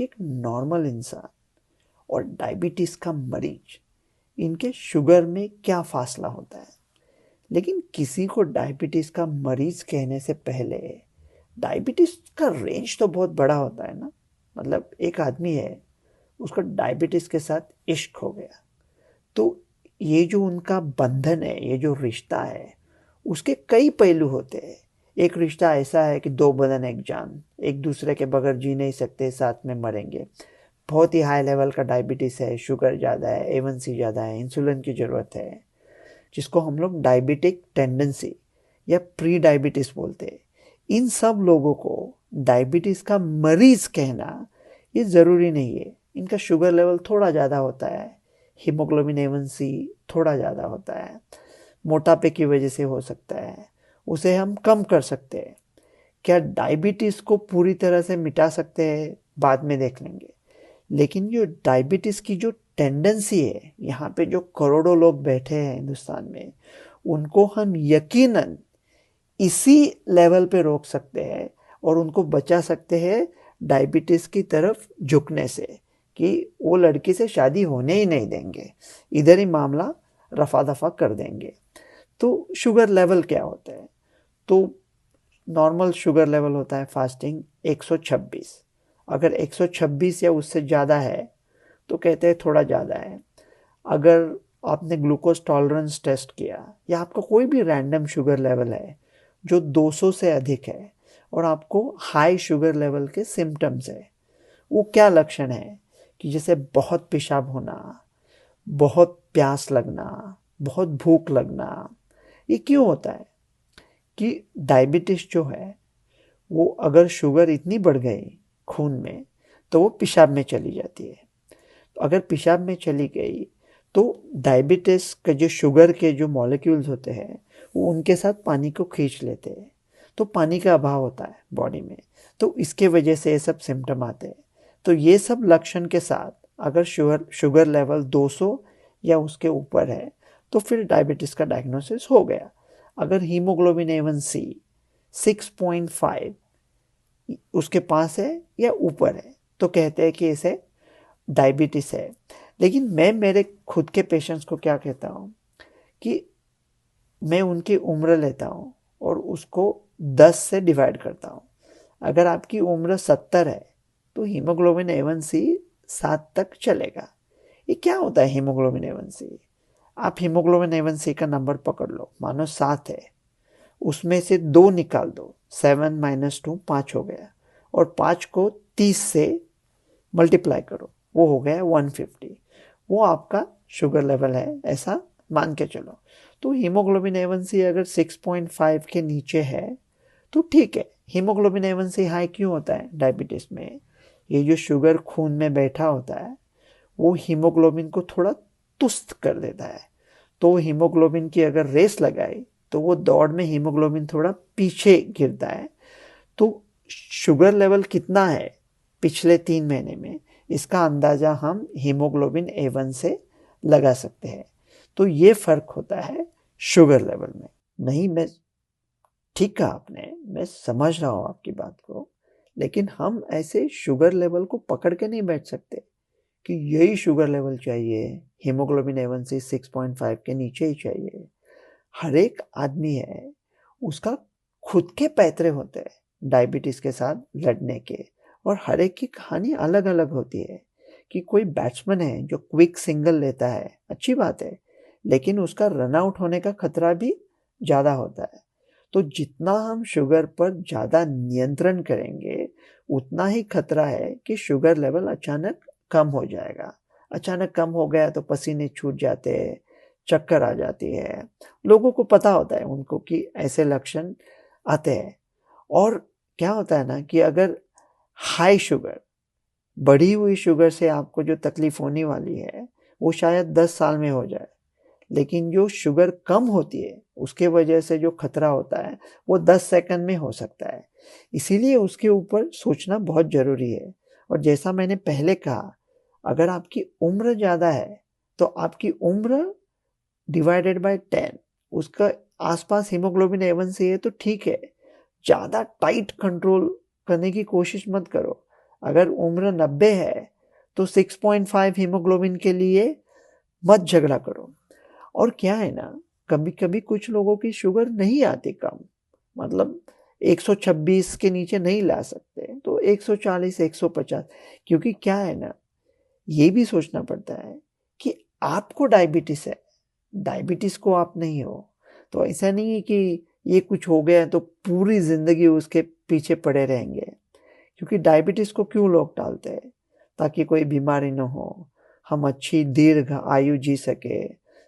कि एक नॉर्मल इंसान और डायबिटीज़ का मरीज, इनके शुगर में क्या फासला होता है। लेकिन किसी को डायबिटीज़ का मरीज कहने से पहले डायबिटीज़ का रेंज तो बहुत बड़ा होता है ना। मतलब एक आदमी है, उसका डायबिटीज़ के साथ इश्क हो गया, तो ये जो उनका बंधन है, ये जो रिश्ता है, उसके कई पहलू होते हैं। एक रिश्ता ऐसा है कि दो बदन एक जान, एक दूसरे के बगैर जी नहीं सकते, साथ में मरेंगे। बहुत ही हाई लेवल का डायबिटीज़ है, शुगर ज़्यादा है, A1C ज़्यादा है, इंसुलिन की ज़रूरत है, जिसको हम लोग डायबिटिक टेंडेंसी या प्री डायबिटीज़ बोलते हैं। इन सब लोगों को डायबिटीज़ का मरीज कहना ये ज़रूरी नहीं है। इनका शुगर लेवल थोड़ा ज़्यादा होता है, हीमोग्लोबिन A1C थोड़ा ज़्यादा होता है, मोटापे की वजह से हो सकता है, उसे हम कम कर सकते हैं। क्या डायबिटीज़ को पूरी तरह से मिटा सकते हैं, बाद में देख लेंगे। लेकिन जो डायबिटीज़ की जो टेंडेंसी है, यहाँ पे जो करोड़ों लोग बैठे हैं हिंदुस्तान में, उनको हम यकीनन इसी लेवल पे रोक सकते हैं और उनको बचा सकते हैं डायबिटीज़ की तरफ झुकने से, कि वो लड़की से शादी होने ही नहीं देंगे, इधर ही मामला रफा दफा कर देंगे। तो शुगर लेवल क्या होता है? तो नॉर्मल शुगर लेवल होता है फास्टिंग 126। अगर 126 या उससे ज़्यादा है तो कहते हैं थोड़ा ज़्यादा है। अगर आपने ग्लूकोज टॉलरेंस टेस्ट किया या आपका कोई भी रैंडम शुगर लेवल है जो 200 से अधिक है और आपको हाई शुगर लेवल के सिम्टम्स है, वो क्या लक्षण है कि जैसे बहुत पेशाब होना, बहुत प्यास लगना, बहुत भूख लगना। ये क्यों होता है कि डायबिटीज़ जो है, वो अगर शुगर इतनी बढ़ गई खून में तो वो पेशाब में चली जाती है। तो अगर पेशाब में चली गई तो डायबिटीज़ के जो शुगर के जो मॉलिक्यूल्स होते हैं, वो उनके साथ पानी को खींच लेते हैं, तो पानी का अभाव होता है बॉडी में। तो इसके वजह से ये सब सिम्टम आते हैं। तो ये सब लक्षण के साथ अगर शुगर लेवल 200 या उसके ऊपर है तो फिर डायबिटीज़ का डायग्नोसिस हो गया। अगर हीमोग्लोबिन A1C 6.5 उसके पास है या ऊपर है तो कहते हैं कि इसे डायबिटीज़ है। लेकिन मैं मेरे खुद के पेशेंट्स को क्या कहता हूँ कि मैं उनकी उम्र लेता हूँ और उसको 10 से डिवाइड करता हूँ। अगर आपकी उम्र 70 है तो हीमोग्लोबिन A1C 7 तक चलेगा। ये क्या होता है हीमोग्लोबिन A1C? आप हीमोग्लोबिन A1C का नंबर पकड़ लो, मानो 7 है, उसमें से 2 निकाल दो, 7 - 2 5 हो गया, और 5 को 30 से मल्टीप्लाई करो, वो हो गया 150। वो आपका शुगर लेवल है, ऐसा मान के चलो। तो हीमोग्लोबिन A1C अगर 6.5 के नीचे है तो ठीक है। हीमोग्लोबिन A1C हाई क्यों होता है डायबिटीज़ में? ये जो शुगर खून में बैठा होता है, वो हीमोग्लोबिन को थोड़ा तुस्त कर देता है। तो हीमोग्लोबिन की अगर रेस लगाई तो वो दौड़ में हीमोग्लोबिन थोड़ा पीछे गिरता है। तो शुगर लेवल कितना है पिछले 3 महीने में, इसका अंदाज़ा हम हीमोग्लोबिन A1 से लगा सकते हैं। तो ये फ़र्क होता है शुगर लेवल में। नहीं, मैं ठीक कहा आपने, मैं समझ रहा हूँ आपकी बात को, लेकिन हम ऐसे शुगर लेवल को पकड़ के नहीं बैठ सकते कि यही शुगर लेवल चाहिए, हीमोग्लोबिन A1C 6.5 के नीचे ही चाहिए। हर एक आदमी है, उसका खुद के पैतरे होते हैं डायबिटीज़ के साथ लड़ने के, और हर एक की कहानी अलग अलग होती है। कि कोई बैट्समैन है जो क्विक सिंगल लेता है, अच्छी बात है, लेकिन उसका रन आउट होने का खतरा भी ज़्यादा होता है। तो जितना हम शुगर पर ज़्यादा नियंत्रण करेंगे, उतना ही खतरा है कि शुगर लेवल अचानक कम हो जाएगा। अचानक कम हो गया तो पसीने छूट जाते हैं, चक्कर आ जाती है। लोगों को पता होता है उनको कि ऐसे लक्षण आते हैं। और क्या होता है ना कि अगर हाई शुगर, बढ़ी हुई शुगर से आपको जो तकलीफ होने वाली है, वो शायद 10 साल में हो जाए, लेकिन जो शुगर कम होती है उसके वजह से जो खतरा होता है वो 10 सेकंड में हो सकता है। इसीलिए उसके ऊपर सोचना बहुत ज़रूरी है। और जैसा मैंने पहले कहा, अगर आपकी उम्र ज़्यादा है तो आपकी उम्र डिवाइडेड बाय 10, उसका आसपास हीमोग्लोबिन A1C है तो ठीक है। ज़्यादा टाइट कंट्रोल करने की कोशिश मत करो। अगर उम्र 90 है तो 6.5 हीमोग्लोबिन के लिए मत झगड़ा करो। और क्या है ना, कभी कभी कुछ लोगों की शुगर नहीं आती कम, मतलब 126 के नीचे नहीं ला सकते, तो 140 150, क्योंकि क्या है ना, ये भी सोचना पड़ता है कि आपको डायबिटीज है, डायबिटीज को आप नहीं हो। तो ऐसा नहीं है कि ये कुछ हो गया तो पूरी जिंदगी उसके पीछे पड़े रहेंगे। क्योंकि डायबिटीज को क्यों लोग टालते हैं? ताकि कोई बीमारी न हो, हम अच्छी दीर्घ आयु जी सके,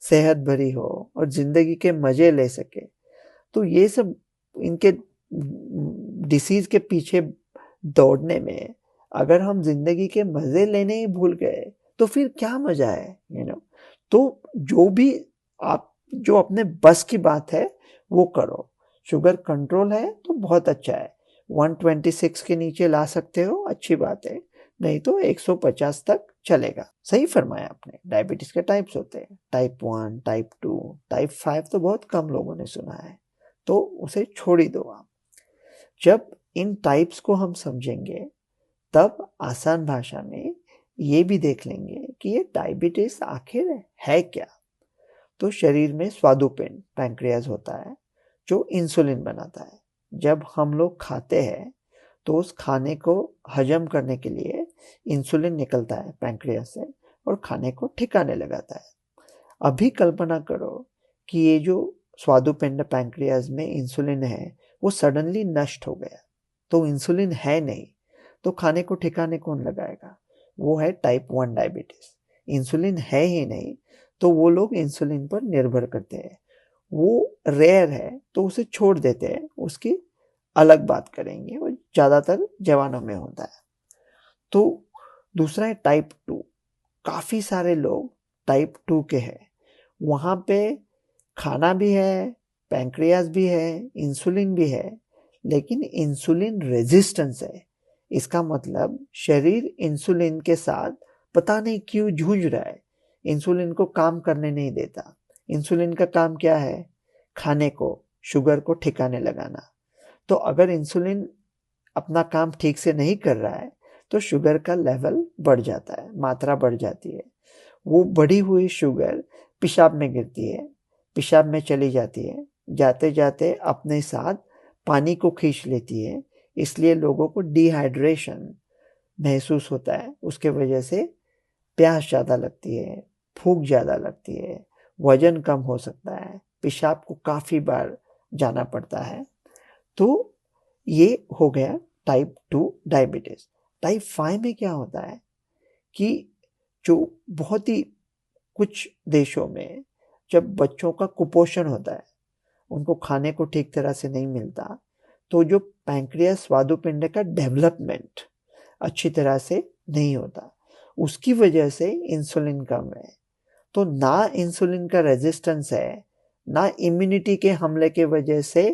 सेहत भरी हो और जिंदगी के मजे ले सके। तो ये सब इनके डिसीज के पीछे दौड़ने में अगर हम जिंदगी के मजे लेने ही भूल गए तो फिर क्या मजा है, तो जो भी आप जो अपने बस की बात है वो करो। शुगर कंट्रोल है तो बहुत अच्छा है, 126 के नीचे ला सकते हो, अच्छी बात है, नहीं तो 150 तक चलेगा। सही फरमाया आपने। डायबिटीज के टाइप्स होते हैं, टाइप 1, टाइप 2, टाइप 5 तो बहुत कम लोगों ने सुना है, तो उसे छोड़ ही दो आप। जब इन टाइप्स को हम समझेंगे तब आसान भाषा में ये भी देख लेंगे कि ये डायबिटीज आखिर है क्या। तो शरीर में स्वादुपिंड पैंक्रियाज होता है जो इंसुलिन बनाता है। जब हम लोग खाते हैं तो उस खाने को हजम करने के लिए इंसुलिन निकलता है पैंक्रियाज से और खाने को ठिकाने लगाता है। अभी कल्पना करो कि ये जो स्वादुपिंड पैंक्रियाज में इंसुलिन है वो सडनली नष्ट हो गया, तो इंसुलिन है नहीं, तो खाने को ठिकाने कौन लगाएगा? वो है टाइप 1 डायबिटीज। इंसुलिन है ही नहीं तो वो लोग इंसुलिन पर निर्भर करते हैं। वो रेयर है तो उसे छोड़ देते हैं, उसकी अलग बात करेंगे, वो ज़्यादातर जवानों में होता है। तो दूसरा है टाइप 2। काफ़ी सारे लोग टाइप 2 के हैं, वहाँ पे खाना भी है, पैंक्रियाज भी है, इंसुलिन भी है, लेकिन इंसुलिन रेजिस्टेंस है। इसका मतलब शरीर इंसुलिन के साथ पता नहीं क्यों जूझ रहा है, इंसुलिन को काम करने नहीं देता। इंसुलिन का काम क्या है? खाने को, शुगर को ठिकाने लगाना। तो अगर इंसुलिन अपना काम ठीक से नहीं कर रहा है तो शुगर का लेवल बढ़ जाता है, मात्रा बढ़ जाती है। वो बढ़ी हुई शुगर पेशाब में गिरती है, पेशाब में चली जाती है, जाते जाते अपने साथ पानी को खींच लेती है। इसलिए लोगों को डिहाइड्रेशन महसूस होता है, उसके वजह से प्यास ज़्यादा लगती है, भूख ज़्यादा लगती है, वजन कम हो सकता है, पेशाब को काफ़ी बार जाना पड़ता है। तो ये हो गया टाइप 2 डायबिटीज। टाइप 5 में क्या होता है कि जो बहुत ही कुछ देशों में जब बच्चों का कुपोषण होता है, उनको खाने को ठीक तरह से नहीं मिलता, तो जो पैंक्रियास स्वादुपिंड का डेवलपमेंट अच्छी तरह से नहीं होता, उसकी वजह से इंसुलिन कम है। तो ना इंसुलिन का रेजिस्टेंस है, ना इम्यूनिटी के हमले के वजह से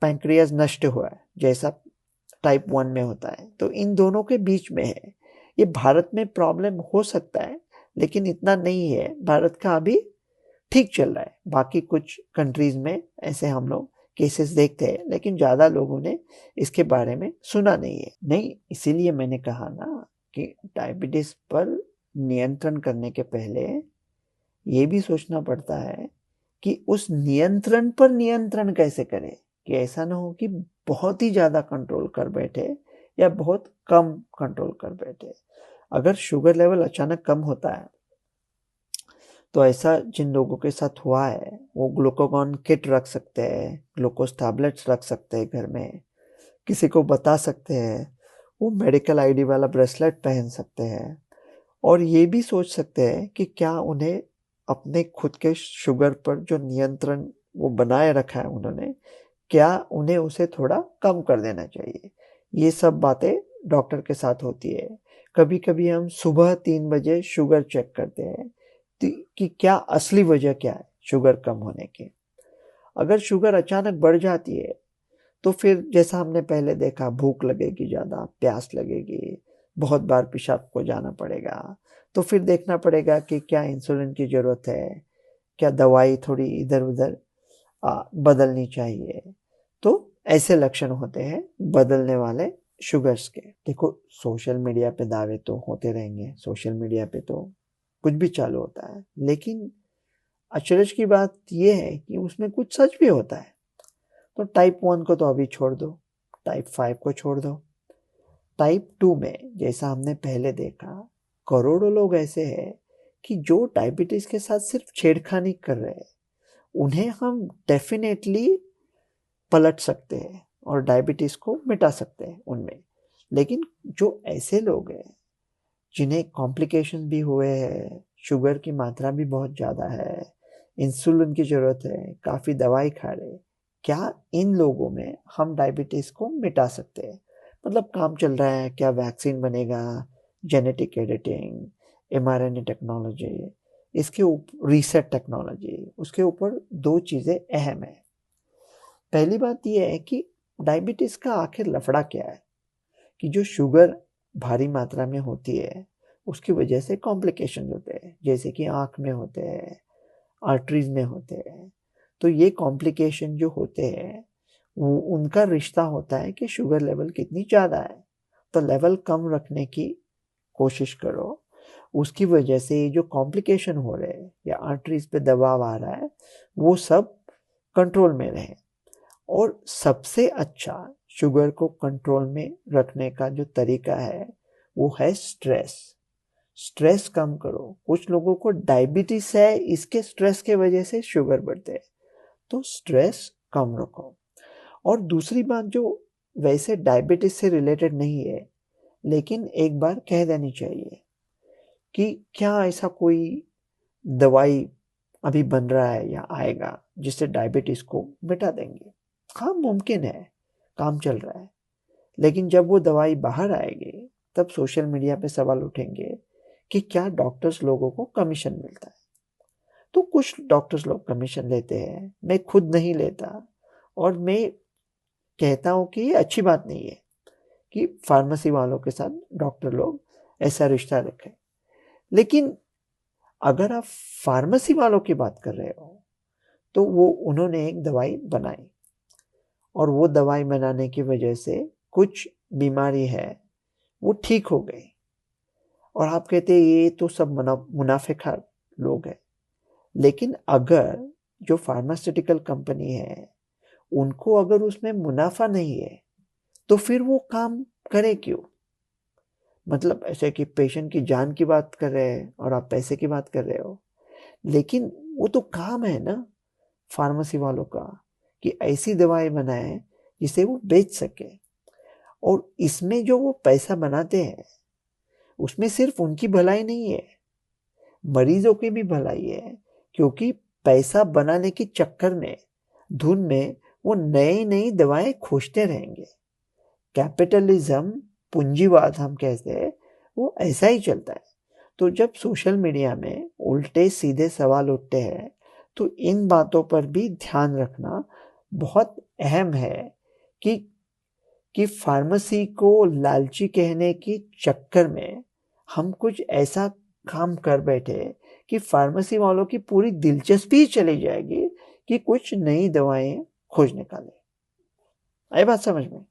पैंक्रियास नष्ट हुआ है जैसा टाइप 1 में होता है। तो इन दोनों के बीच में है। ये भारत में प्रॉब्लम हो सकता है लेकिन इतना नहीं है, भारत का अभी ठीक चल रहा है। बाकी कुछ कंट्रीज में ऐसे हम लोग केसेस देखते हैं लेकिन ज़्यादा लोगों ने इसके बारे में सुना नहीं है। नहीं, इसीलिए मैंने कहा ना कि डायबिटीज पर नियंत्रण करने के पहले ये भी सोचना पड़ता है कि उस नियंत्रण पर नियंत्रण कैसे करें, कि ऐसा ना हो कि बहुत ही ज़्यादा कंट्रोल कर बैठे या बहुत कम कंट्रोल कर बैठे। अगर शुगर लेवल अचानक कम होता है तो ऐसा जिन लोगों के साथ हुआ है वो ग्लूकागॉन किट रख सकते हैं, ग्लूकोज टैबलेट्स रख सकते हैं घर में, किसी को बता सकते हैं, वो मेडिकल आईडी वाला ब्रेसलेट पहन सकते हैं, और ये भी सोच सकते हैं कि क्या उन्हें अपने खुद के शुगर पर जो नियंत्रण वो बनाए रखा है उन्होंने, क्या उन्हें उसे थोड़ा कम कर देना चाहिए। ये सब बातें डॉक्टर के साथ होती है। कभी कभी हम सुबह 3 बजे शुगर चेक करते हैं कि क्या असली वजह क्या है शुगर कम होने की। अगर शुगर अचानक बढ़ जाती है तो फिर जैसा हमने पहले देखा, भूख लगेगी, ज़्यादा प्यास लगेगी, बहुत बार पेशाब को जाना पड़ेगा। तो फिर देखना पड़ेगा कि क्या इंसुलिन की ज़रूरत है, क्या दवाई थोड़ी इधर उधर बदलनी चाहिए। तो ऐसे लक्षण होते हैं बदलने वाले शुगर्स के। देखो, सोशल मीडिया पे दावे तो होते रहेंगे, सोशल मीडिया पे तो कुछ भी चालू होता है, लेकिन अचरज की बात यह है कि उसमें कुछ सच भी होता है। तो टाइप 1 को तो अभी छोड़ दो, टाइप 5 को छोड़ दो। टाइप 2 में जैसा हमने पहले देखा, करोड़ों लोग ऐसे हैं कि जो डायबिटीज के साथ सिर्फ छेड़खानी कर रहे हैं। उन्हें हम डेफिनेटली पलट सकते हैं और डायबिटीज को मिटा सकते हैं उनमें। लेकिन जो ऐसे लोग हैं जिन्हें कॉम्प्लिकेशन भी हुए हैं, शुगर की मात्रा भी बहुत ज़्यादा है, इंसुलिन की ज़रूरत है, काफ़ी दवाई खा रहे, क्या इन लोगों में हम डायबिटीज़ को मिटा सकते हैं? मतलब काम चल रहा है, क्या वैक्सीन बनेगा, जेनेटिक एडिटिंग, mRNA टेक्नोलॉजी, इसके ऊपर रीसेट टेक्नोलॉजी, उसके ऊपर दो चीज़ें अहम है। पहली बात यह है कि डायबिटीज़ का आखिर लफड़ा क्या है, कि जो शुगर भारी मात्रा में होती है उसकी वजह से कॉम्प्लिकेशन होते हैं, जैसे कि आँख में होते हैं, आर्टरीज में होते हैं। तो ये कॉम्प्लिकेशन जो होते हैं वो उनका रिश्ता होता है कि शुगर लेवल कितनी ज़्यादा है। तो लेवल कम रखने की कोशिश करो, उसकी वजह से जो कॉम्प्लिकेशन हो रहे हैं या आर्टरीज पे दबाव आ रहा है वो सब कंट्रोल में रहे। और सबसे अच्छा शुगर को कंट्रोल में रखने का जो तरीका है वो है स्ट्रेस। स्ट्रेस कम करो। कुछ लोगों को डायबिटीज है, इसके स्ट्रेस के वजह से शुगर बढ़ते हैं, तो स्ट्रेस कम रखो। और दूसरी बात जो वैसे डायबिटीज से रिलेटेड नहीं है, लेकिन एक बार कह देनी चाहिए कि क्या ऐसा कोई दवाई अभी बन रहा है या आएगा जिससे डायबिटीज को मिटा देंगे? हाँ, मुमकिन है, काम चल रहा है। लेकिन जब वो दवाई बाहर आएगी तब सोशल मीडिया पे सवाल उठेंगे कि क्या डॉक्टर्स लोगों को कमीशन मिलता है? तो कुछ डॉक्टर्स लोग कमीशन लेते हैं, मैं खुद नहीं लेता। और मैं कहता हूँ कि ये अच्छी बात नहीं है कि फार्मेसी वालों के साथ डॉक्टर लोग ऐसा रिश्ता रखें। लेकिन अगर आप फार्मेसी वालों की बात कर रहे हो तो वो उन्होंने एक दवाई बनाई और वो दवाई बनाने की वजह से कुछ बीमारी है वो ठीक हो गई, और आप कहते हैं ये तो सब मुनाफेखार लोग हैं। लेकिन अगर जो फार्मास्यूटिकल कंपनी है उनको अगर उसमें मुनाफा नहीं है तो फिर वो काम करे क्यों? मतलब ऐसे कि पेशेंट की जान की बात कर रहे हैं और आप पैसे की बात कर रहे हो। लेकिन वो तो काम है ना फार्मेसी वालों का कि ऐसी दवाई बनाए जिसे वो बेच सके। और इसमें जो वो पैसा बनाते हैं उसमें सिर्फ उनकी भलाई नहीं है, मरीजों की भी भलाई है। क्योंकि पैसा बनाने के चक्कर में, धुन में वो नई नई दवाएं खोजते रहेंगे। कैपिटलिज्म, पूंजीवाद हम कहते हैं, वो ऐसा ही चलता है। तो जब सोशल मीडिया में उल्टे सीधे सवाल उठते हैं तो इन बातों पर भी ध्यान रखना बहुत अहम है कि फार्मेसी को लालची कहने के चक्कर में हम कुछ ऐसा काम कर बैठे कि फार्मेसी वालों की पूरी दिलचस्पी चली जाएगी कि कुछ नई दवाएं खोज निकालें। आई बात समझ में?